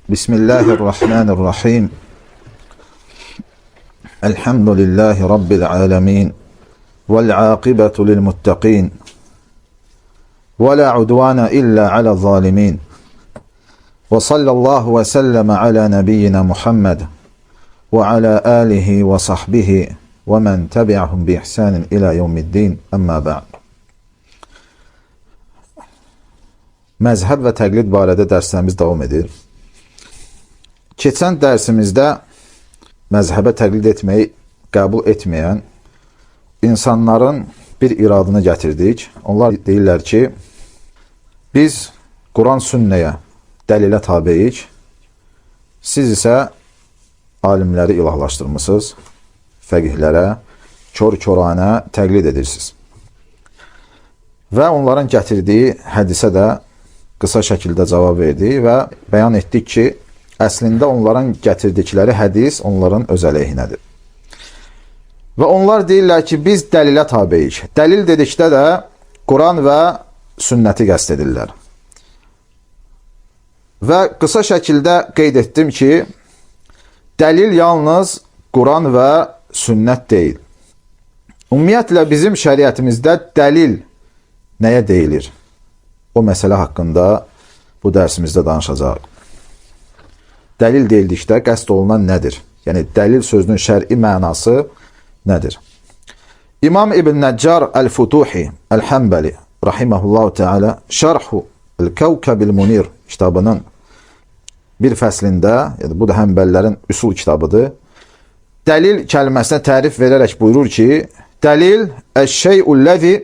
Bismillahirrahmanirrahim. Elhamdülillahi Rabbil alemin. Vel akibetu lil muttaqin. Ve la udvana illa ala zalimin. Ve sallallahu ve sellem ala nebiyyina Muhammed. Ve ala alihi ve sahbihi ve men tebi'ahum bi ihsanin ila yevmiddin. Amma ba'd. Məzhəb və təqlid barədə dərslərimiz davam edir. Keçən dərsimizdə məzhəbə təqlid etməyi qəbul etməyən insanların bir iradını gətirdik. Onlar deyirlər ki, biz Quran sünnəyə, dəlilə tabeyik, siz isə alimləri ilahlaşdırmışsınız, fəqihlərə, kör-körənə təqlid edirsiniz. Və onların gətirdiyi hədisə də qısa şəkildə cavab verdi və bəyan etdik ki, əslində onların gətirdikləri hədis onların öz əleyhinədir. Və onlar deyirlər ki, biz dəlilə tabeyik. Dəlil dedikdə də Quran və sünnəti qəsd edirlər. Və qısa şəkildə qeyd etdim ki, dəlil yalnız Quran və sünnət deyil. Ümumiyyətlə bizim şəriətimizdə dəlil nəyə deyilir? O məsələ haqqında bu dərsimizdə danışacaq. Dəlil deyildikdə qəsd olunan nədir? Yəni, dəlil sözünün şər'i mənası nədir? İmam İbn Nəccar Əl-Futuhi Əl-Həmbəli rahiməhullahu teala Şərhu Əl-Kəvkəbil Munir kitabının bir fəslində, yəni bu da Həmbəlilərin üsul kitabıdır, dəlil kəlməsinə tərif verərək buyurur ki, dəlil əş-şey'u'l-ləzi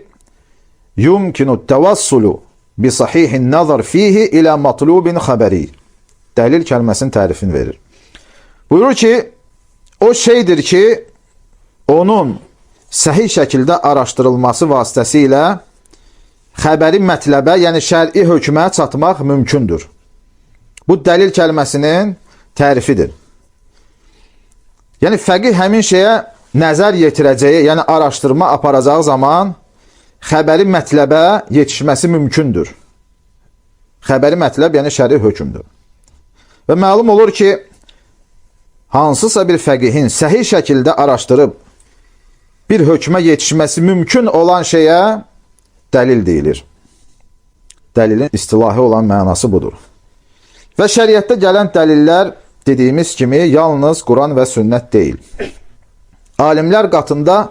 yumkinu təvassulu bi sahihin nazar fihi ilə matlubin xəbəri. Dəlil kəlməsinin tərifini verir. Buyurur ki, o şeydir ki, onun səhih şəkildə araşdırılması vasitəsilə xəbəri mətləbə, yəni şər'i hökmə çatmaq mümkündür. Bu dəlil kəlməsinin tərifidir. Yəni, fəqih həmin şeyə nəzər yetirəcəyi, yəni araşdırma aparacağı zaman xəbəri mətləbə yetişməsi mümkündür. Xəbəri mətləb, yəni şəri hökmdür. Və məlum olur ki, hansısa bir fəqihin səhih şəkildə araşdırıb bir hökmə yetişməsi mümkün olan şeyə dəlil deyilir. Dəlilin istilahi olan mənası budur. Və şəriətdə gələn dəlillər dediyimiz kimi yalnız Quran və sünnət deyil. Alimlər qatında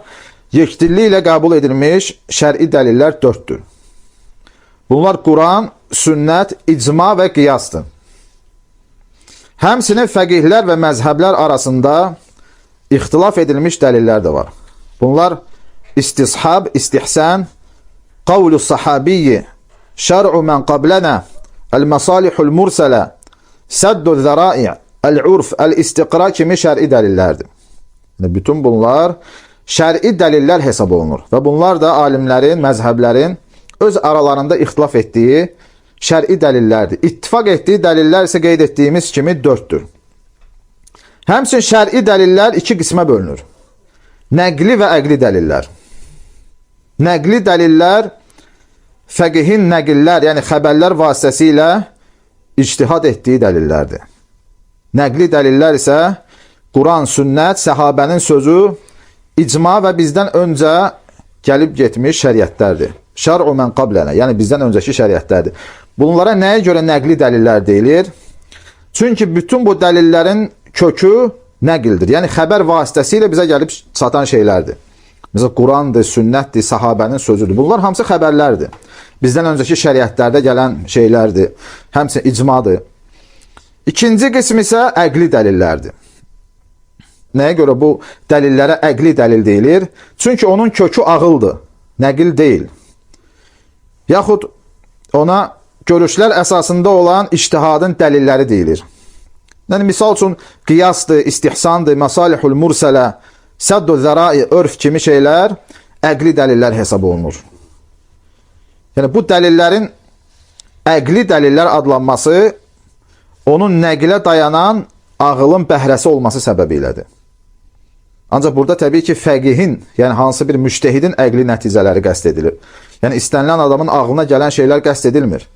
yekdillik ilə qəbul edilmiş şər'i dəlillər 4-dür. Bunlar Quran, sünnət, icma və qiyasdır. Həmçinin fəqihlər və məzhəblər arasında ixtilaf edilmiş dəlillər də var. Bunlar istishab, istihsan, qavlu sahabiyyi, şər'u mən qablənə, əl-məsalihul mursələ, səddü zərai', əl-urf, əl-istiqra kimi şər'i dəlillərdir. Bütün bunlar şər'i dəlillər hesab olunur və bunlar da alimlərin, məzhəblərin öz aralarında ixtilaf etdiyi şər'i dəlillərdir. İttifaq etdiyi dəlillər isə qeyd etdiyimiz kimi 4-dür. Həmçinin şər'i dəlillər 2 qismə bölünür. Nəqli və əqli dəlillər. Nəqli dəlillər fəqihin nəqillər, yəni xəbərlər vasitəsilə ictihad etdiyi dəlillərdir. Nəqli dəlillər isə Quran, sünnət, səhabənin sözü, icma və bizdən öncə gəlib getmiş şəriətlərdir. Şər'u mən qablənə, yəni bizdən öncəki şəriətlərdir. Bunlara nəyə görə nəqli dəlillər deyilir? Çünki bütün bu dəlillərin kökü nəqildir. Yəni xəbər vasitəsilə bizə gəlib çatan şeylərdir. Məsələn, Qurandır, sünnətdir, sahabənin sözüdür. Bunlar hamısı xəbərlərdir. Bizdən öncəki şəriətlərdə gələn şeylərdir. Həmçinin icmadır. İkinci qism isə əqli dəlillərdir. Nəyə görə bu dəlillərə əqli dəlil deyilir? Çünki onun kökü ağıldır, nəqil deyil. Yaxud ona görüşlər əsasında olan ictihadın dəlilləri deyilir. Yəni, misal üçün, qiyasdır, istihsandır, məsalihul mursələ, səddü zərai', örf kimi şeylər əqli dəlillər hesab olunur. Yəni, bu dəlillərin əqli dəlillər adlanması onun nəqilə dayanan ağılın bəhrəsi olması səbəbi ilədir. Ancaq burada təbii ki, fəqihin, yəni hansı bir müştehidin əqli nəticələri qəsd edilir. Yəni istənilən adamın ağlına gələn şeylər qəsd edilmir.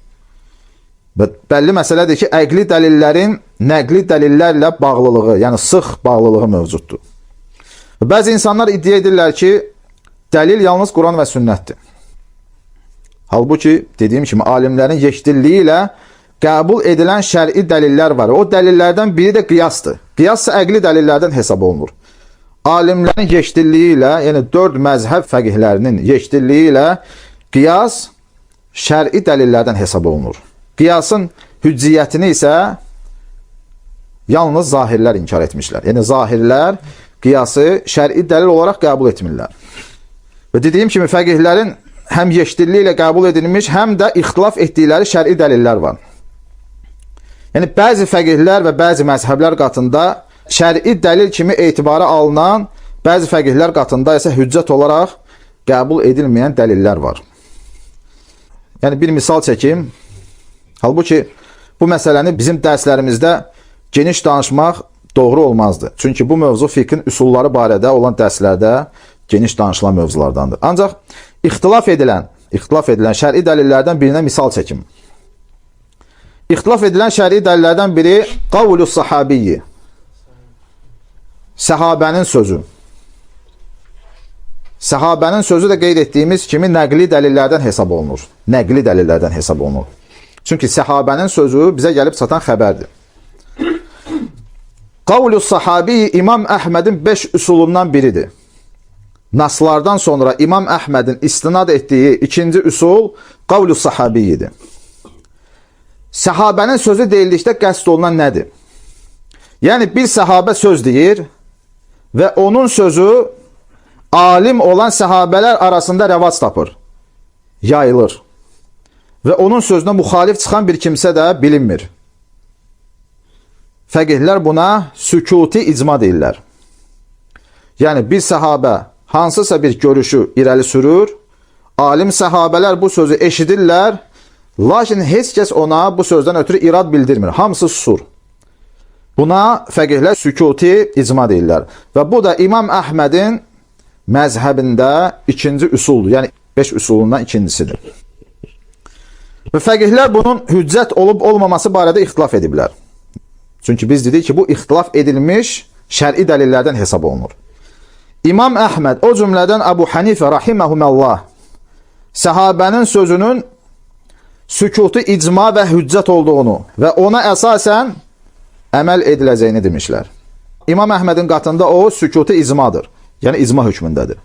Bəlli məsələdir ki, əqli dəlillərin nəqli dəlillərlə bağlılığı, yəni sıx bağlılığı mövcuddur. Bəzi insanlar iddia edirlər ki, dəlil yalnız Quran və sünnətdir. Halbuki, dediyim kimi, alimlərin yekdilliyi ilə qəbul edilən şər'i dəlillər var. O dəlillərdən biri də qiyasdır. Qiyas isə əqli dəlillərdən hesab olunur. Alimlərin yekdilliyi ilə, yəni 4 məzhəb fəqihlərinin yekdilliyi ilə qiyas şər'i dəlillərdən hesab olunur. Qiyasın hücciyyətini isə yalnız zahirlər inkar etmişlər. Yəni zahirlər qiyası şər'i dəlil olaraq qəbul etmirlər. Və dediyim kimi, fəqihlərin həm yekdilliyi ilə qəbul edilmiş, həm də ixtilaf etdikləri şər'i dəlillər var. Yəni bəzi fəqihlər və bəzi məzhəblər qatında şər'i dəlil kimi etibara alınan, bəzi fəqihlər qatında isə hüccət olaraq qəbul edilməyən dəlillər var. Yəni bir misal çəkim. Halbuki bu məsələni bizim dərslərimizdə geniş danışmaq doğru olmazdı. Çünki bu mövzu fiqhin üsulları barədə olan dərslərdə geniş danışılan mövzulardandır. Ancaq ixtilaf edilən şər'i dəlillərdən birinə misal çəkim. İxtilaf edilən şər'i dəlillərdən biri qavlu sahabiyyi. Səhabənin sözü. Səhabənin sözü də qeyd etdiyimiz kimi nəqli dəlillərdən hesab olunur. Nəqli dəlillərdən hesab olunur. Çünki səhabənin sözü bizə gəlib çatan xəbərdir. Qavlu sahabi İmam Əhmədin 5 üsulundan biridir. Naslardan sonra İmam Əhmədin istinad etdiyi ikinci üsul qavlu sahabiyyidir. Səhabənin sözü deyildikdə qəsd olunan nədir? Yəni bir səhabə söz deyir və onun sözü alim olan səhabələr arasında rəvac tapır, yayılır və onun sözünə müxalif çıxan bir kimsə də bilinmir. Fəqihlər buna sükuti icma deyirlər. Yəni bir səhabə hansısa bir görüşü irəli sürür, alim səhabələr bu sözü eşidirlər, lakin heç kəs ona bu sözdən ötürü irad bildirmir, hamısı susur. Buna fəqihlər sükuti icma deyirlər. Və bu da İmam Əhmədin məzhəbində ikinci üsuldur. Yəni 5 üsulundan ikincisidir. Və fəqihlər bunun hüccət olub olmaması barədə ixtilaf ediblər. Çünki biz dedik ki, bu ixtilaf edilmiş şər'i dəlillərdən hesab olunur. İmam Əhməd, o cümlədən Əbu Hanifə rahiməhuməllah, səhabənin sözünün sükutu icma və hüccət olduğunu və ona əsasən əməl ediləcəyini demişlər. İmam Əhmədin qatında o sükutu icmadır. Yəni icma hökmündədir.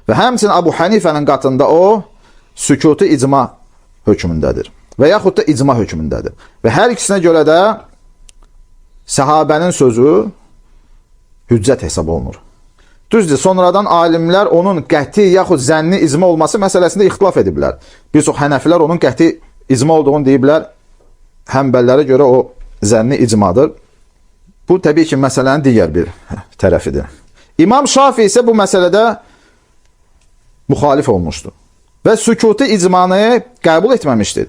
Və həmçinin Əbu Hanifənin qatında o sükutu icma hökmündədir. Və yaxud da icma hökmündədir. Və hər ikisinə görə də səhabənin sözü hüccət hesab olunur. Düzdür, sonradan alimlər onun qəti yaxud zənni icma olması məsələsində ixtilaf ediblər. Bir çox hənəfilər onun qəti icma olduğunu deyiblər. Həmbəllərə görə o zənni icmadır. Bu, təbii ki, məsələnin digər bir tərəfidir. İmam Şafi isə bu məsələdə müxalif olmuşdur və sükuti icmanı qəbul etməmişdir.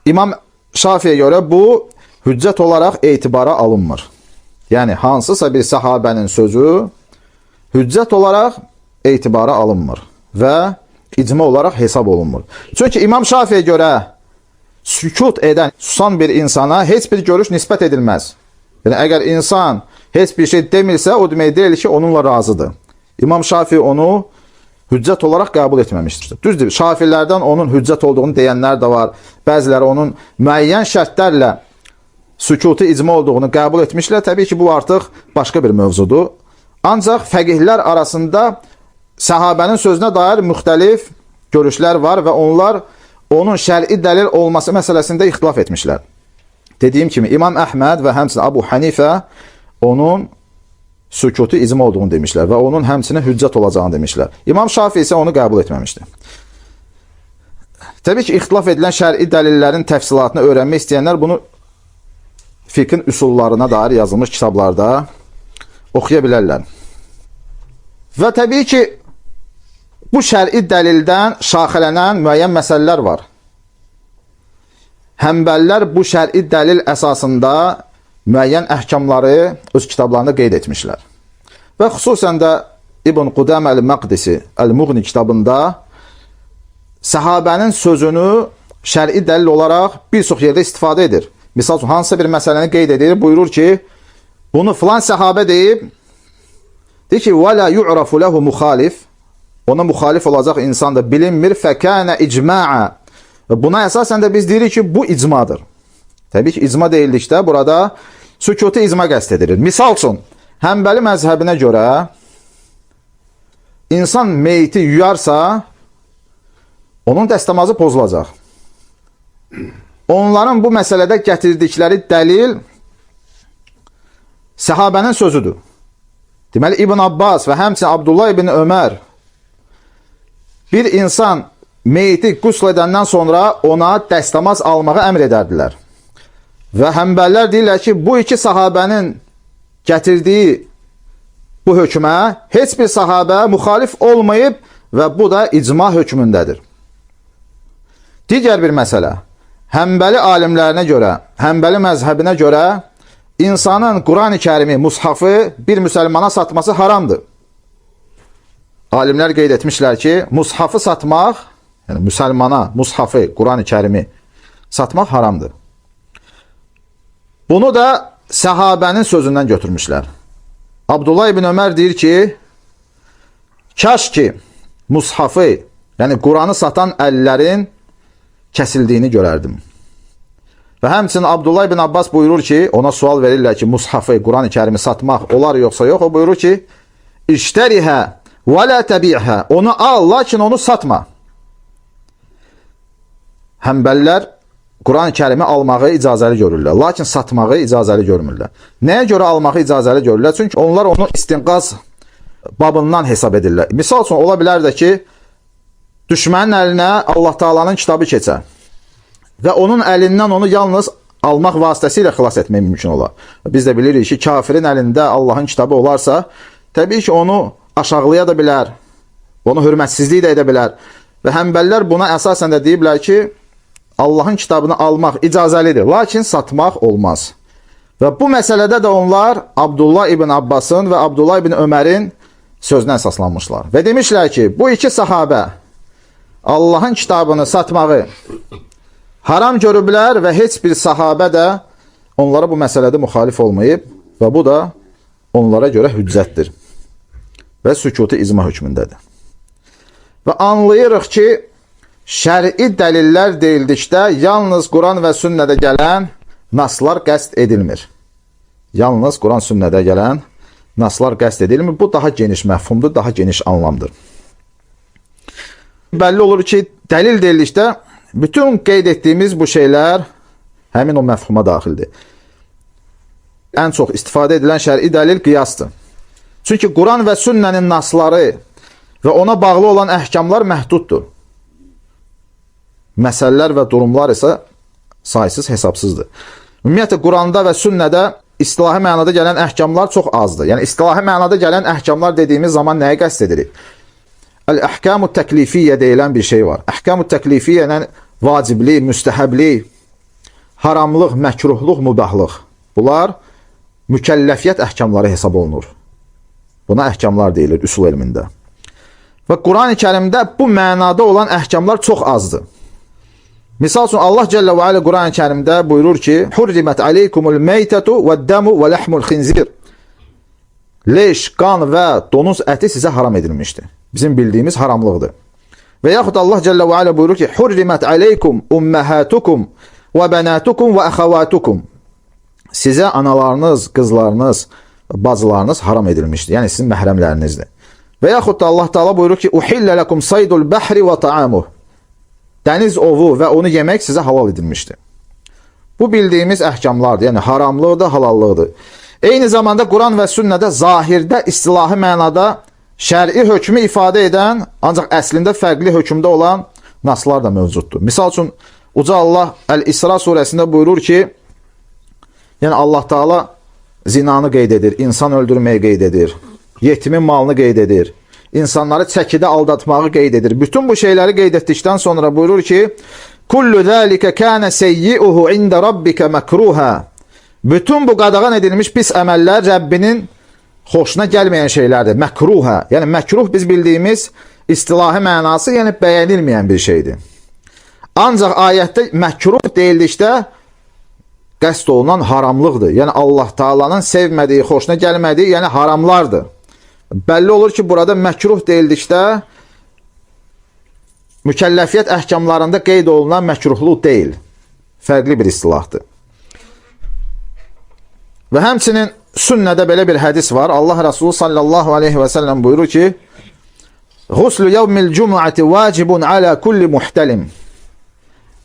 İmam Şafiyə görə bu hüccət olaraq etibara alınmır. Yəni, hansısa bir səhabənin sözü hüccət olaraq etibara alınmır və icma olaraq hesab olunmur. Çünki İmam Şafiyə görə sükut edən, susan bir insana heç bir görüş nisbət edilməz. Yəni, əgər insan heç bir şey demirsə, o demək deyil ki, onunla razıdır. İmam Şafi onu hüccət olaraq qəbul etməmişdir. Düzdür, Şafilərdən onun hüccət olduğunu deyənlər də var. Bəziləri onun müəyyən şərtlərlə sükutu icma olduğunu qəbul etmişlər. Təbii ki, bu artıq başqa bir mövzudur. Ancaq fəqihlər arasında səhabənin sözünə dair müxtəlif görüşlər var və onlar onun şər'i dəlil olması məsələsində ixtilaf etmişlər. Dediyim kimi, İmam Əhməd və həmçinin Əbu Hanifə onun sükutu icma olduğunu demişlər və onun həmçinin hüccət olacağını demişlər. İmam Şafi isə onu qəbul etməmişdir. Təbii ki, ixtilaf edilən şər'i dəlillərin təfsilatını öyrənmək istəyənlər bunu fiqhin üsullarına dair yazılmış kitablarda oxuya bilərlər. Və təbii ki, bu şər'i dəlildən şaxələnən müəyyən məsələlər var. Həmbəllər bu şər'i dəlil əsasında müəyyən əhkamları öz kitablarında qeyd etmişlər. Və xüsusən də İbn Qudam Əl-Məqdisi Əl-Muğni kitabında səhabənin sözünü şər'i dəlil olaraq bir çox yerdə istifadə edir. Misal üçün, hansısa bir məsələni qeyd edir, buyurur ki, bunu filan səhabə deyib, deyir ki, وَلَا يُعْرَفُ لَهُ مُخَالِفِ Ona müxalif olacaq insan da bilinmir, فَكَانَ اِجْمَاعًا Və buna əsasən də biz deyirik ki, bu icmadır. Təbii ki, icma deyildikdə burada sükutu icma qəst edilir. Misal üçün, Həmbəli məzhəbinə görə insan meyti yuyarsa, onun dəstəmazı pozulacaq. Onların bu məsələdə gətirdikləri dəlil səhabənin sözüdür. Deməli, İbn Abbas və həmçinin Abdullah ibn Ömər bir insan meyti qusl edəndən sonra ona dəstəmaz almağı əmr edərdilər. Və həmbəllər deyirlər ki, bu iki sahabənin gətirdiyi bu hökmə heç bir sahabə müxalif olmayıb və bu da icma hökmündədir. Digər bir məsələ, Həmbəli alimlərinə görə, Həmbəli məzhəbinə görə insanın Quran-ı Kərimi, mushafı bir müsəlmana satması haramdır. Alimlər qeyd etmişlər ki, mushafı satmaq, yəni müsəlmana mushafı, Quran-ı Kərimi satmaq haramdır. Bunu da səhabənin sözündən götürmüşlər. Abdullah ibn Ömər deyir ki, kaş ki, mushafı, yəni Quranı satan əllərin kəsildiyini görərdim. Və həmçinin Abdullah ibn Abbas buyurur ki, ona sual verirlər ki, mushafı, Quran-ı Kərimi satmaq olar yoxsa yox, o buyurur ki, İştərihə və lə təbi'hə, onu al, lakin onu satma. Həmbəllər Quran-ı Kərimi almağı icazəli görürlər, lakin satmağı icazəli görmürlər. Nəyə görə almağı icazəli görürlər? Çünki onlar onu istinqaz babından hesab edirlər. Misal üçün, ola bilər də ki, düşmənin əlinə Allah Taala'nın kitabı keçər və onun əlindən onu yalnız almaq vasitəsilə xilas etmək mümkün olar. Biz də bilirik ki, kafirin əlində Allahın kitabı olarsa, təbii ki, onu aşağılaya da bilər, onu hörmətsizlik də edə bilər. Və həmbəllər buna əsasən də deyiblər ki, Allahın kitabını almaq icazəlidir, lakin satmaq olmaz. Və bu məsələdə də onlar Abdullah ibn Abbasın və Abdullah ibn Ömərin sözünə əsaslanmışlar. Və demişlər ki, bu iki sahabə Allahın kitabını satmağı haram görüblər və heç bir sahabə də onlara bu məsələdə müxalif olmayıb və bu da onlara görə hüccətdir və sükutu icma hökmündədir. Və anlayırıq ki, şəri dəlillər deyildikdə yalnız Quran və sünnədə gələn naslar qəsd edilmir. Yalnız Quran sünnədə gələn naslar qəsd edilmir. Bu daha geniş məfhumdur, daha geniş anlamdır. Bəlli olur ki, dəlil deyildikdə bütün qeyd etdiyimiz bu şeylər həmin o məfhuma daxildir. Ən çox istifadə edilən şəri dəlil qiyasdır. Çünki Quran və sünnənin nasları və ona bağlı olan əhkamlar məhduddur. Məsələlər və durumlar isə saysız hesabsızdır. Ümumiyyətlə, Quranda və sünnədə istilahi mənada gələn əhkamlar çox azdır. Yəni, istilahi mənada gələn əhkamlar dediyimiz zaman nəyə qəsd edirik? Əl-əhkamu təklifiyyə deyilən bir şey var. Əhkamu təklifiyyə ilə vaciblik, müstəhəblik, haramlıq, məkruhluq, mübahlıq. Bunlar mükəlləfiyyət əhkamları hesab olunur. Buna əhkamlar deyilir üsul elmində. Və Quran-ı Kərimdə bu mənada olan əhkamlar çox azdır. Misal üçün, Allah Cəllə və Alə Quran-ı Kərimdə buyurur ki, Hurrimət aleykumul meytətu və dəmu və ləhmul xinzir. Leş, qan və donuz əti sizə haram edilmişdir. Bizim bildiyimiz haramlıqdır. Və yaxud Allah Cəllə və Alə buyurur ki, Hurrimət aleykum umməhətukum və bənətukum və əxavatukum. Sizə analarınız, qızlarınız, bacılarınız haram edilmişdir. Yəni, sizin məhrəmlərinizdir. Və yaxud da Allah Teala buyurur ki, Uhillə ləkum saydul bəhri və ta'amuh. Dəniz ovu və onu yemək sizə halal edilmişdir. Bu bildiyimiz əhkamlardır, yəni haramlıqdır, halallıqdır. Eyni zamanda Quran və sünnədə zahirdə, istilahi mənada şəri hökmü ifadə edən, ancaq əslində fərqli hökmdə olan naslar da mövcuddur. Misal üçün, Uca Allah Əl-İsra surəsində buyurur ki, yəni Allah Teala zinanı qeyd edir, insan öldürməyi qeyd edir, yetimin malını qeyd edir, insanları çəkidə aldatmağı qeyd edir. Bütün bu şeyləri qeyd etdikdən sonra buyurur ki, Kullu zəlikə kənə seyyi'uhu ində rabbikə məkruhə. Bütün bu qadağan edilmiş pis əməllər Rəbbinin xoşuna gəlməyən şeylərdir. Məkruhə. Yəni, məkruh biz bildiyimiz istilahi mənası, yəni bəyənilməyən bir şeydir. Ancaq ayətdə məkruh deyildikdə qəsd olunan haramlıqdır. Yəni Allah Taala'nın sevmədiyi, xoşuna gəlmədiyi, yəni haramlardır. Bəlli olur ki, burada məkruh deyildikdə mükəlləfiyyət əhkamlarında qeyd olunan məkruhluq deyil. Fərqli bir istilahdır. Və həmçinin sünnədə belə bir hədis var. Allah Resulü sallallahu aleyhi və səlləm buyurur ki, Ğuslu yevmil cumuati vacibun ala kulli muhtəlim.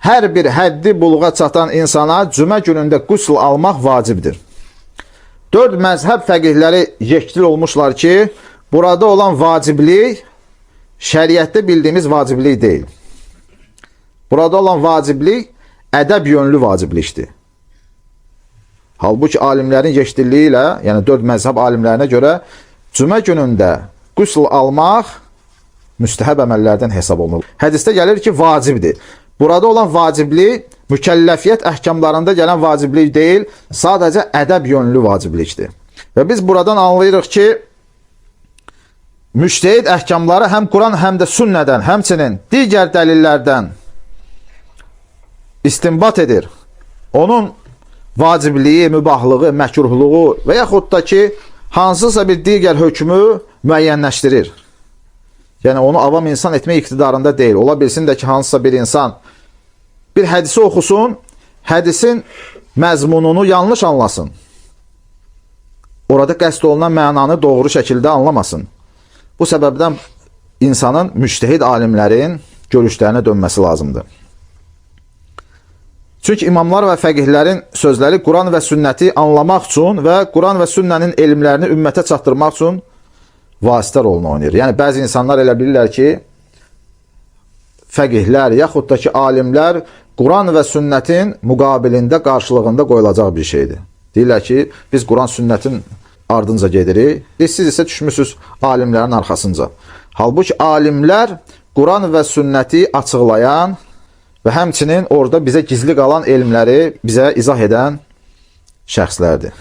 Hər bir həddi buluğa çatan insana cümə günündə qusl almaq vacibdir. 4 məzhəb fəqihləri yekdil olmuşlar ki, burada olan vaciblik şəriətdə bildiyimiz vaciblik deyil. Burada olan vaciblik ədəb yönlü vaciblikdir. Halbuki alimlərin yekdilliyi ilə, yəni 4 məzhəb alimlərinə görə cümə günündə qusl almaq müstəhəb əməllərdən hesab olunur. Hədisdə gəlir ki, vacibdir. Burada olan vaciblik mükəlləfiyyət əhkamlarında gələn vaciblik deyil, sadəcə ədəb yönlü vaciblikdir. Və biz buradan anlayırıq ki, müştəhid əhkamları həm Quran, həm də sünnədən, həmçinin digər dəlillərdən istinbat edir. Onun vacibliyi, mübahlığı, məkruhluğu və yaxud da ki, hansısa bir digər hökmü müəyyənləşdirir. Yəni, onu avam insan etmək iqtidarında deyil. Ola bilsin də ki, hansısa bir insan bir hədisi oxusun, hədisin məzmununu yanlış anlasın. Orada qəsd olunan mənanı doğru şəkildə anlamasın. Bu səbəbdən insanın müştəhid alimlərin görüşlərinə dönməsi lazımdır. Çünki imamlar və fəqihlərin sözləri Quran və sünnəti anlamaq üçün və Quran və sünnənin elmlərini ümmətə çatdırmaq üçün vasitə rolunu oynayır. Yəni, bəzi insanlar elə bilirlər ki, fəqihlər, yaxud da ki, alimlər Quran və sünnətin müqabilində, qarşılığında qoyulacaq bir şeydir. Deyirlər ki, biz Quran sünnətin ardınca gedirik, siz isə düşmüsünüz alimlərin arxasınca. Halbuki alimlər Quran və sünnəti açıqlayan və həmçinin orada bizə gizli qalan elmləri bizə izah edən şəxslərdir.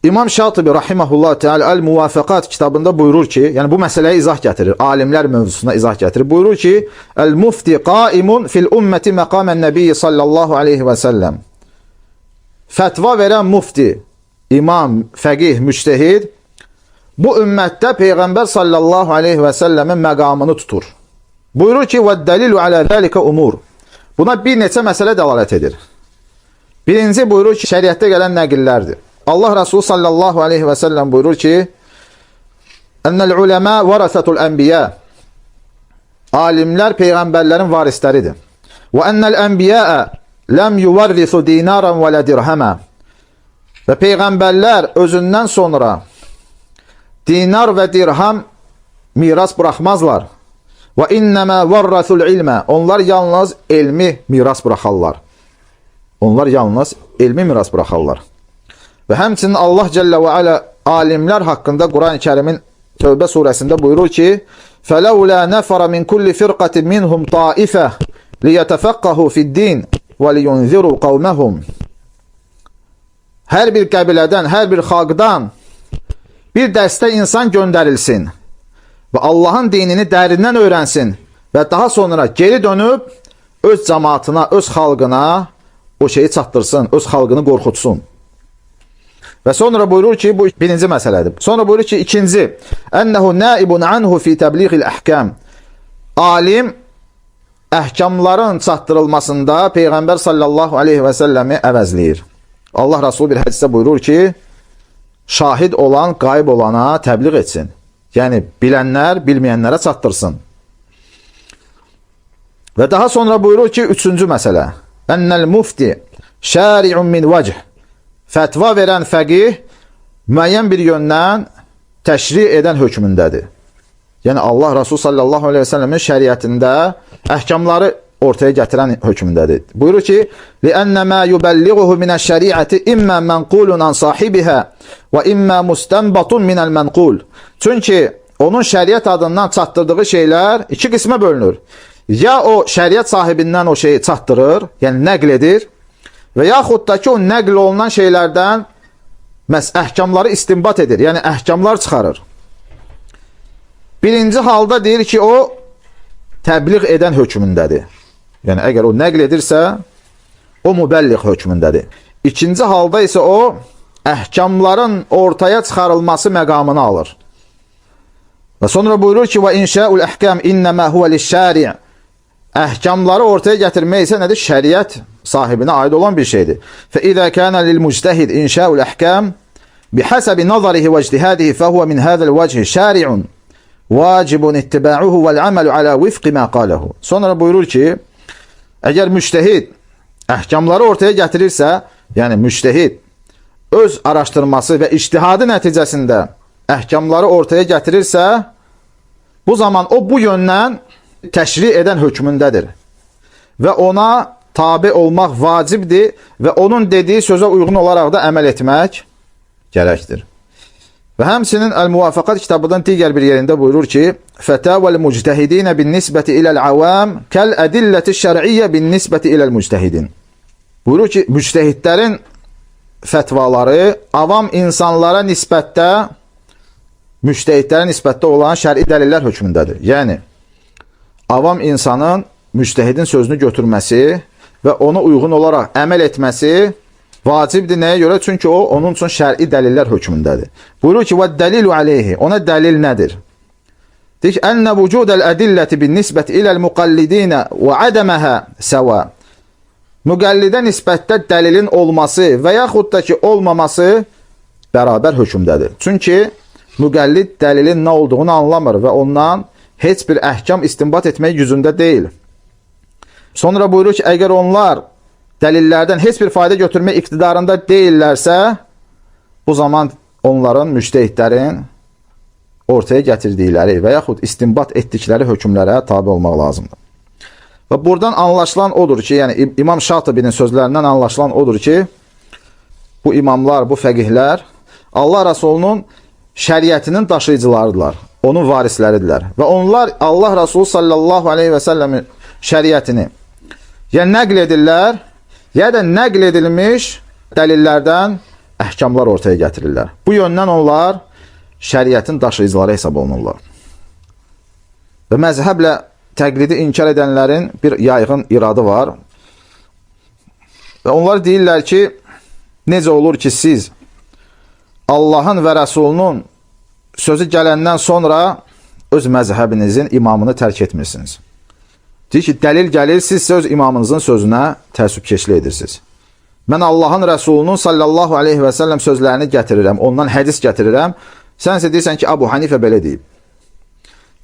İmam Şatibi rahimehullah teala El-Muvafaqat kitabında buyurur ki, yəni bu məsələyə izah gətirir, alimlər mövzusuna izah gətirir. Buyurur ki, El-Mufti qaimun fil ümməti məqamən nəbiyyi sallallahu aleyhi və səlləm. Fətva verən mufti, imam, fəqih, müctəhid bu ümmətdə Peyğəmbər sallallahu aleyhi və səlləmin məqamını tutur. Buyurur ki, və dəlilu alə zəlikə umur. Buna bir neçə məsələ dəlalət edir. Birinci buyurur ki, şəriətdə gələn nəqillərdir. Allah Resulü sallallahu aleyhi və səlləm buyurur ki, Ennəl uləmə vərəsətul ənbiyə. Alimlər Peyğəmbərlərin varisləridir. Və ennəl ənbiyəə ləm yuvarrisu dinaran və lə dirhəmə. Və Peyğəmbərlər özündən sonra dinar və dirham miras buraxmazlar. Və innəmə vərrəsul ilmə. Onlar yalnız elmi miras buraxarlar. Onlar yalnız elmi miras buraxarlar. Və həmçinin Allah Cəllə və Alə alimlər haqqında Quran-ı Kərimin Tövbə surəsində buyurur ki, فَلَوْلَا نَفَرَ مِنْ كُلِّ فِرْقَةٍ مِنْهُمْ طَائِفَةٍ لِيَتَفَقَّهُوا فِي الدِّينِ وَلِيُنْذِرُوا قَوْمَهُمْ. Hər bir qəbilədən, hər bir xalqdan bir dəstə insan göndərilsin və Allahın dinini dərindən öyrənsin və daha sonra geri dönüb öz cəmaatına, öz xalqına o şeyi çatdırsın, öz xalqını qorxutsun. Və sonra buyurur ki, bu birinci məsələdir. Sonra buyurur ki, ikinci, Ənəhu naibun anhu fi təbliğil əhkəm. Alim əhkamların çatdırılmasında Peyğəmbər sallallahu aleyhi və səlləmi əvəzləyir. Allah Resulü bir hədisdə buyurur ki, şahid olan, qayıb olana təbliğ etsin. Yəni, bilənlər bilməyənlərə çatdırsın. Və daha sonra buyurur ki, üçüncü məsələ, Ənəl mufti şəri'un min vəcih. Fətva verən fəqih müəyyən bir yöndən təşri edən hökmündədir. Yəni Allah Resulü sallallahu aleyhi ve sellemin şəriətində əhkamları ortaya gətirən hökmündədir. Buyurur ki, لِأَنَّ مَا يُبَلِّغُهُ مِنَ الشَّرِيعَةِ إِمَّا مَنْقُولٌ عَنْ صَاحِبِهَا وَإِمَّا مُسْتَنْبَطٌ مِنَ الْمَنْقُولِ. Çünki onun şəriət adından çatdırdığı şeylər iki qismə bölünür. Ya o şəriət sahibindən o şeyi çatdırır, yəni nəql edir, və yaxud da ki, o nəql olunan şeylərdən əhkamları istinbat edir, yəni əhkamlar çıxarır. Birinci halda deyir ki, o təbliğ edən hökmündədir. Yəni, əgər o nəql edirsə, o mübəlliğ hökmündədir. İkinci halda isə o, əhkamların ortaya çıxarılması məqamını alır. Və sonra buyurur ki, və inşaul əhkam innəmə huvə liş-şari'. Əhkamları ortaya gətirmək isə nədir? Şəriət sahibinə aid olan bir şeydir. فَإِذَا كَانَ لِلْمُجْتَهِدْ إِنْشَاءُ الْأَحْكَامِ بِحَسَبِ نَظَرِهِ وَاجْتِهَادِهِ فَهُوَ مِنْ هَذَا الْوَجْهِ شَارِعٌ وَاجِبٌ اتِّبَاعُهُ وَالْعَمَلُ عَلَى وِفْقِ مَا قَالَهُ. Sonra buyurur ki, əgər müctəhid əhkamları ortaya gətirirsə, yəni müctəhid öz araşdırması və ictihadı nəticəsində əhkamları ortaya gətirirsə, bu zaman o bu yöndən təşri edən hökmündədir və ona tabi olmaq vacibdir və onun dediyi sözə uyğun olaraq da əməl etmək gərəkdir. Və həmsinin Əl-Muvafaqat kitabından digər bir yerində buyurur ki, Fətəvəl müctəhidinə bin nisbəti iləl-avam kəl-ədilləti şər'iyyə bin nisbəti iləl-müctəhidin. Buyurur ki, müctəhidlərin fətvaları avam insanlara nisbətdə, müctəhidlərə nisbətdə olan şər'i dəlillər hökmündədir. Yəni, avam insanın müctəhidin sözünü götürməsi və ona uyğun olaraq əməl etməsi vacibdir. Nəyə görə? Çünki o, onun üçün şər'i dəlillər hökmündədir. Buyurur ki, وَالدَّلِيلُ عَلَيْهِ. Ona dəlil nədir? Deyir ki, أَنَّ وُجُودَ الْأَدِلَّةِ بِالنِّسْبَةِ إِلَى الْمُقَلِّدِينَ وَعَدَمَهَا سَوَى. Müqəllidə nisbətdə dəlilin olması və yaxud da ki, olmaması bərabər hökmdədir. Çünki müqəllid dəlilin nə olduğunu anlamır və ondan heç bir əhkam istinbat etmək gücündə deyil. Sonra buyurur ki, əgər onlar dəlillərdən heç bir fayda götürmək iqtidarında deyillərsə, bu zaman onların, müctəhidlərin ortaya gətirdikləri və yaxud istinbat etdikləri hökmlərə tabi olmaq lazımdır. Və buradan anlaşılan odur ki, yəni İmam Şatibinin sözlərindən anlaşılan odur ki, bu imamlar, bu fəqihlər Allah Rasulunun şəriətinin daşıyıcılarıdırlar, onun varisləridirlər. Və onlar Allah Rasulü sallallahu aleyhi və səlləmin şəriətini ya nəql edirlər, ya da nəql edilmiş dəlillərdən əhkamlar ortaya gətirirlər. Bu yöndən onlar şəriətin daşıyıcıları hesab olunurlar. Və məzhəblə təqlidi inkar edənlərin bir yayğın iradı var. Və onlar deyirlər ki, necə olur ki, siz Allahın və Rəsulunun sözü gələndən sonra öz məzhəbinizin imamını tərk etmirsiniz. Deyir ki, dəlil gəlir, siz öz imamınızın sözünə təəssübkeşlik edirsiniz. Mən Allahın Rəsulunun sallallahu aleyhi və səlləm sözlərini gətirirəm, ondan hədis gətirirəm. Sən isə deyirsən ki, Abu Hanifə belə deyib.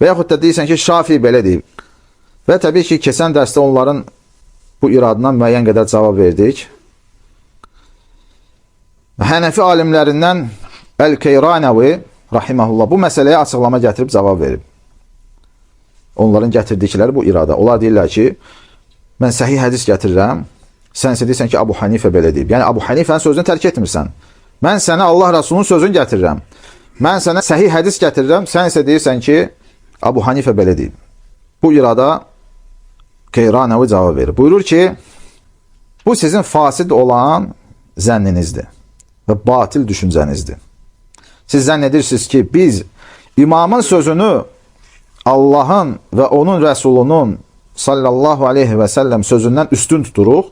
Və yaxud da deyirsən ki, Şafi belə deyib. Və təbii ki, keçən dərsdə onların bu iradına müəyyən qədər cavab verdik. Hənəfi alimlərindən Əl-Keyranəvi rahiməhullah bu məsələyə açıqlama gətirib cavab verib. Onların gətirdikləri bu irada. Onlar deyirlər ki, mən səhih hədis gətirirəm, sən isə deyirsən ki, Abu Hanifə belə deyib. Yəni, Abu Hanifənin sözünü tərk etmirsən. Mən sənə Allah Rasulunun sözünü gətirirəm. Mən sənə səhih hədis gətirirəm, sən isə deyirsən ki, Abu Hanifə belə deyib. Bu irada Keyranəvi cavab verir. Buyurur ki, bu sizin fasid olan zənninizdir və batil düşüncənizdir. Siz zənn edirsiniz ki, biz imamın sözünü Allahın və onun Rəsulunun sallallahu aleyhi və səlləm sözündən üstün tuturuq.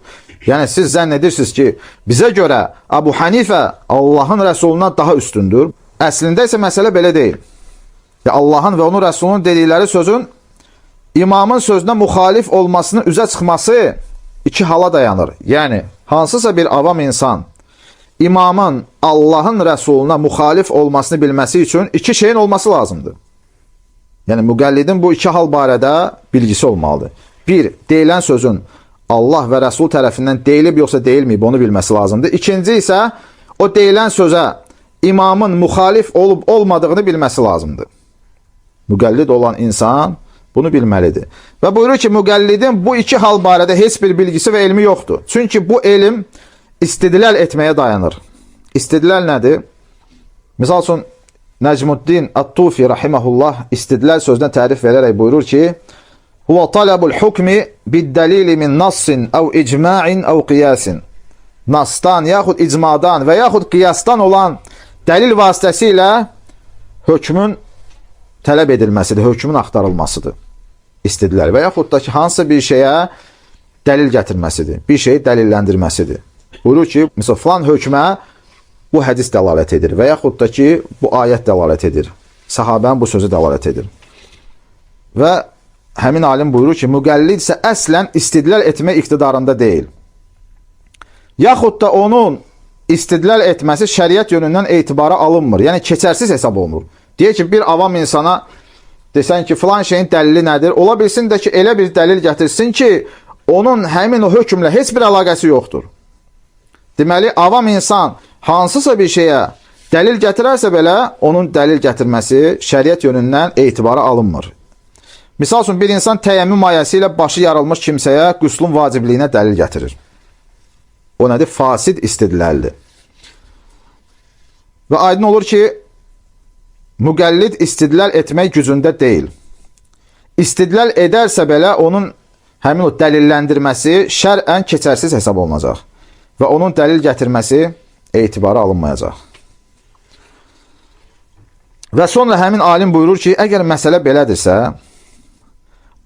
Yəni, siz zənn edirsiniz ki, bizə görə Abu Hanifə Allahın Rəsulundan daha üstündür. Əslində isə məsələ belə deyil. Allahın və onun Rəsulunun dedikləri sözün imamın sözünə müxalif olmasının üzə çıxması iki hala dayanır. Yəni, hansısa bir avam insan imamın Allahın Rəsuluna müxalif olmasını bilməsi üçün iki şeyin olması lazımdır. Yəni, müqəllidin bu iki hal barədə bilgisi olmalıdır. Bir, deyilən sözün Allah və Rəsul tərəfindən deyilib yoxsa deyilməyib onu bilməsi lazımdır. İkinci isə o deyilən sözə imamın müxalif olub olmadığını bilməsi lazımdır. Müqəllid olan insan bunu bilməlidir. Və buyurur ki, müqəllidin bu iki hal barədə heç bir bilgisi və elmi yoxdur. Çünki bu elm istidlal etməyə dayanır. İstidlal nədir? Misal üçün, Nəcmuddin Ət-Tufi rahiməhullah istidlal sözdən tərif verərək buyurur ki, Huvə talabul hukmi bid-dəlili min nassin əv icma'in əv qiyasin. Nasdan, yaxud icmadan və yaxud qiyasdan olan dəlil vasitəsilə hökmün tələb edilməsidir, hökmün axtarılmasıdır. İstidlal və yaxud da ki, hansısa bir şeyə dəlil gətirməsidir, bir şeyi dəlilləndirməsidir. Buyurur ki, mesela filan hökmə bu hədis dəlalət edir və yaxud da ki, bu ayət dəlalət edir. Sahabənin bu sözü dəlalət edir. Və həmin alim buyurur ki, müqəllid isə əslən istidlal etmə iqtidarında deyil. Yaxud da onun istidlal etməsi şəriət yönündən etibara alınmır. Yəni, keçərsiz hesab olunur. Deyək ki, bir avam insana desən ki, filan şeyin dəlili nədir? Ola bilsin də ki, elə bir dəlil gətirsin ki, onun həmin o hökmlə heç bir əlaqəsi yoxdur. Deməli, avam insan hansısa bir şeyə dəlil gətirərsə belə, onun dəlil gətirməsi şəriət yönündən etibara alınmır. Misal üçün, bir insan təyəmmüm mayəsi ilə başı yarılmış kimsəyə qüslun vacibliyinə dəlil gətirir. O nədir? Fasid istidlaldir. Və aydın olur ki, müqəllid istidlal etmək gücündə deyil. İstidlal edərsə belə, onun həmin o dəlilləndirməsi şərən keçərsiz hesab olunacaq. Və onun dəlil gətirməsi etibara alınmayacaq. Və sonra həmin alim buyurur ki, əgər məsələ belədirsə,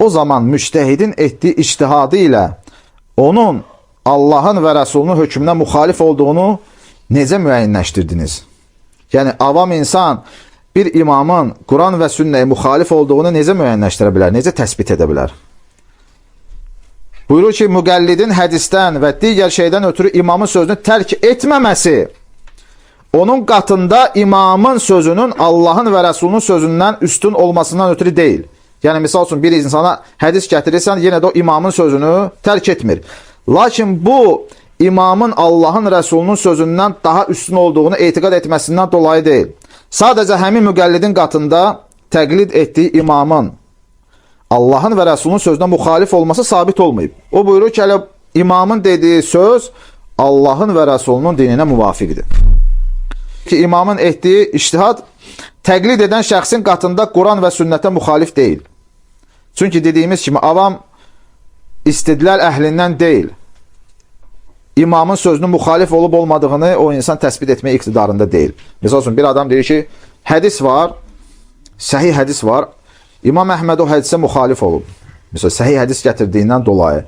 o zaman müctəhidin etdiyi ictihadı ilə onun Allahın və Rəsulunun hökmünə müxalif olduğunu necə müəyyənləşdirdiniz? Yəni, avam insan bir imamın Quran və sünnəyə müxalif olduğunu necə müəyyənləşdirə bilər, necə təsbit edə bilər? Buyurur ki, müqəllidin hədisdən və digər şeydən ötürü imamın sözünü tərk etməməsi, onun qatında imamın sözünün Allahın və Rəsulunun sözündən üstün olmasından ötürü deyil. Yəni, misal üçün, bir insana hədis gətirirsən, yenə də o imamın sözünü tərk etmir. Lakin bu, imamın Allahın Rəsulunun sözündən daha üstün olduğunu etiqad etməsindən dolayı deyil. Sadəcə həmin müqəllidin qatında təqlid etdiyi imamın Allahın və Rəsulunun sözünə müxalif olması sabit olmayıb. O buyurur ki, hələ imamın dediyi söz Allahın və Rəsulunun dininə müvafiqdir. Ki, imamın etdiyi ictihad təqlid edən şəxsin qatında Quran və sünnətə müxalif deyil. Çünki dediyimiz kimi, avam istidlal əhlindən deyil. İmamın sözünün müxalif olub olmadığını o insan təsbit etmək iqtidarında deyil. Məsəl üçün, bir adam deyir ki, hədis var, səhih hədis var, İmam Əhməd o hədisə müxalif olub. Məsələn, səhih hədis gətirdiyindən dolayı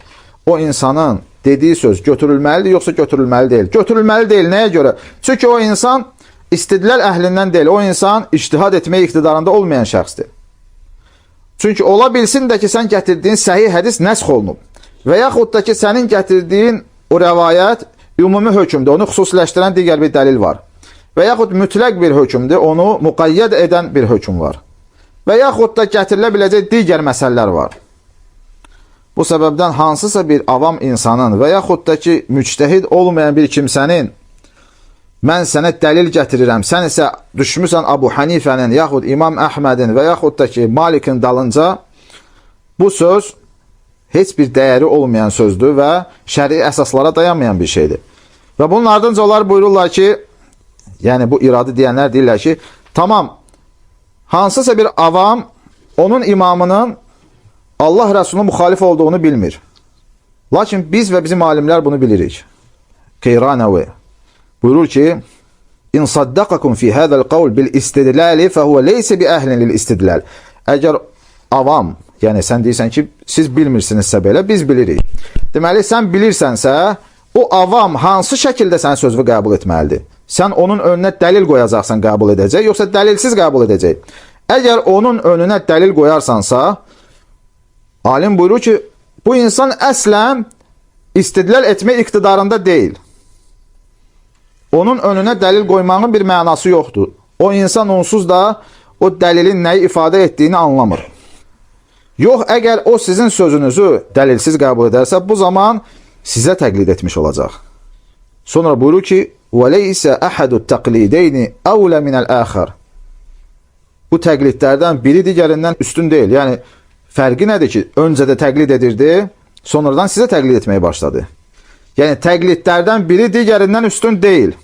o insanın dediyi söz götürülməlidir, yoxsa götürülməli deyil. Götürülməli deyil, nəyə görə? Çünki o insan istidlal əhlindən deyil, o insan ictihad etmək iqtidarında olmayan şəxsdir. Çünki ola bilsin də ki, sən gətirdiyin səhih hədis nəsx olunub və yaxud da ki, sənin gətirdiyin o rəvayət ümumi hökmdür, onu xüsusiləşdirən digər bir dəlil var. Və yaxud mütləq bir hökmdür, onu müqayyəd edən bir hökm var. Və yaxud da gətirilə biləcək digər məsələlər var. Bu səbəbdən hansısa bir avam insanın və yaxud da ki, müctəhid olmayan bir kimsənin mən sənə dəlil gətirirəm, sən isə düşmüsən Abu Hanifənin, yaxud İmam Əhmədin və yaxud da ki, Malikin dalınca, bu söz heç bir dəyəri olmayan sözdür və şəri əsaslara dayanmayan bir şeydir. Və bunun ardınca onlar buyururlar ki, yəni bu iradı deyənlər deyirlər ki, tamam, hansısa bir avam onun imamının Allah Rəsuluna müxalif olduğunu bilmir. Lakin biz və bizim alimlər bunu bilirik. Qeyranəvi buyurur ki, İn saddaqakum fi hədəl qavl bil istidlali fəhuvə leysə bi əhlin lil istidlal. Əgər avam, yəni sən deyirsən ki, siz bilmirsinizsə belə, biz bilirik. Deməli, sən bilirsənsə, o avam hansı şəkildə sənin sözünü qəbul etməlidir? Sən onun önünə dəlil qoyacaqsan, qəbul edəcək, yoxsa dəlilsiz qəbul edəcək? Əgər onun önünə dəlil qoyarsansa, alim buyurur ki, bu insan əslən istidlal etmək iqtidarında deyil. Onun önünə dəlil qoymağın bir mənası yoxdur. O insan onsuz da o dəlilin nəyi ifadə etdiyini anlamır. Yox, əgər o sizin sözünüzü dəlilsiz qəbul edərsə, bu zaman sizə təqlid etmiş olacaq. Sonra buyurur ki, وَلَيْسَ أَحَدُ التَّقْلِيدَيْنِ أَوْلَ مِنَ الْآخَرِ. Bu təqlidlərdən biri digərindən üstün deyil. Yəni, fərqi nədir ki, öncə də təqlid edirdi, sonradan sizə təqlid etməyə başladı. Yəni, təqlidlərdən biri digərindən üstün deyil.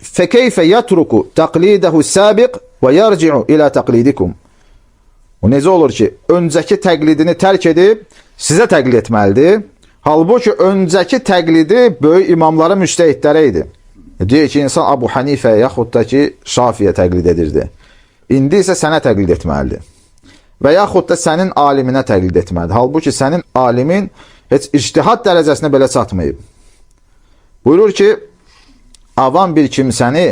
فَكَيْفَ يَتْرُكُ تَقْلِيدَهُ السَّابِقِ وَيَرْجِعُ إِلَى تَقْلِيدِكُمْ. O necə olur ki, öncəki təqlidini tərk edib, sizə təqlid etməlidir. Halbuki, öncəki təqlidi böyük imamlara, müctəhidlərə idi. Deyir ki, insan Abu Hanifə yaxud da ki, Şafiyə təqlid edirdi. İndi isə sənə təqlid etməlidir. Və yaxud da sənin aliminə təqlid etməlidir. Halbuki, sənin alimin heç ictihad dərəcəsinə belə çatmayıb. Buyurur ki, avam bir kimsəni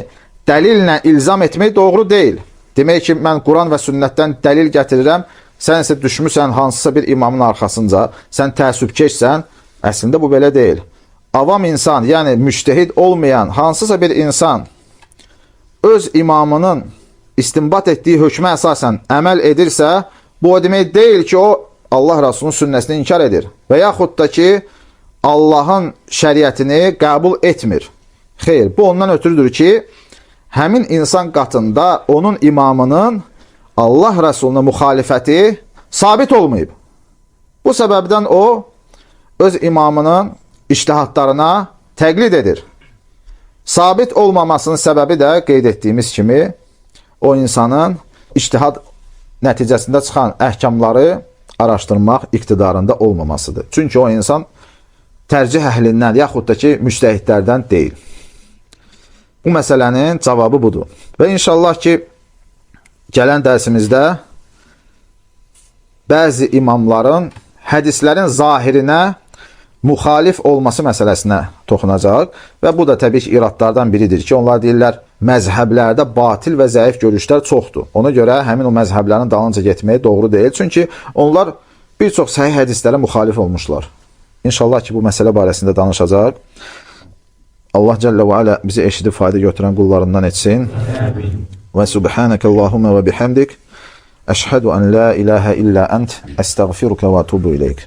dəlillə ilzam etmək doğru deyil. Demək ki, mən Quran və sünnətdən dəlil gətirirəm, sən isə düşmüsən hansısa bir imamın arxasınca, sən təəssübkeşsən, əslində bu belə deyil. Avam insan, yəni müştehid olmayan hansısa bir insan öz imamının istinbat etdiyi hökmə əsasən əməl edirsə, bu o demək deyil ki, o Allah Rasulunun sünnəsini inkar edir və yaxud da ki, Allahın şəriətini qəbul etmir. Xeyr, bu ondan ötürüdür ki, həmin insan qatında onun imamının Allah Rasuluna müxalifəti sabit olmayıb. Bu səbəbdən o, öz imamının iştihadlarına təqlid edir. Sabit olmamasının səbəbi də qeyd etdiyimiz kimi, o insanın iştihad nəticəsində çıxan əhkamları araşdırmaq iqtidarında olmamasıdır. Çünki o insan tərcih əhlindən, yaxud da ki, müctəhidlərdən deyil. Bu məsələnin cavabı budur. Və inşallah ki, gələn dərsimizdə bəzi imamların hədislərin zahirinə müxalif olması məsələsinə toxunacaq və bu da təbii ki, iradlardan biridir ki, onlar deyirlər, məzhəblərdə batil və zəif görüşlər çoxdur. Ona görə həmin o məzhəblərin dalınca getməyi doğru deyil. Çünki onlar bir çox səhih hədislərə müxalif olmuşlar. İnşallah ki, bu məsələ barəsində danışacaq. Allah Cəllə və Alə bizi eşidib fayda götürən qullarından etsin. Və subhanəkəllahumə və bihamdik. Əşhədu ən la ilahə illə ənt. Əstəğfiruka və tubu iləyik.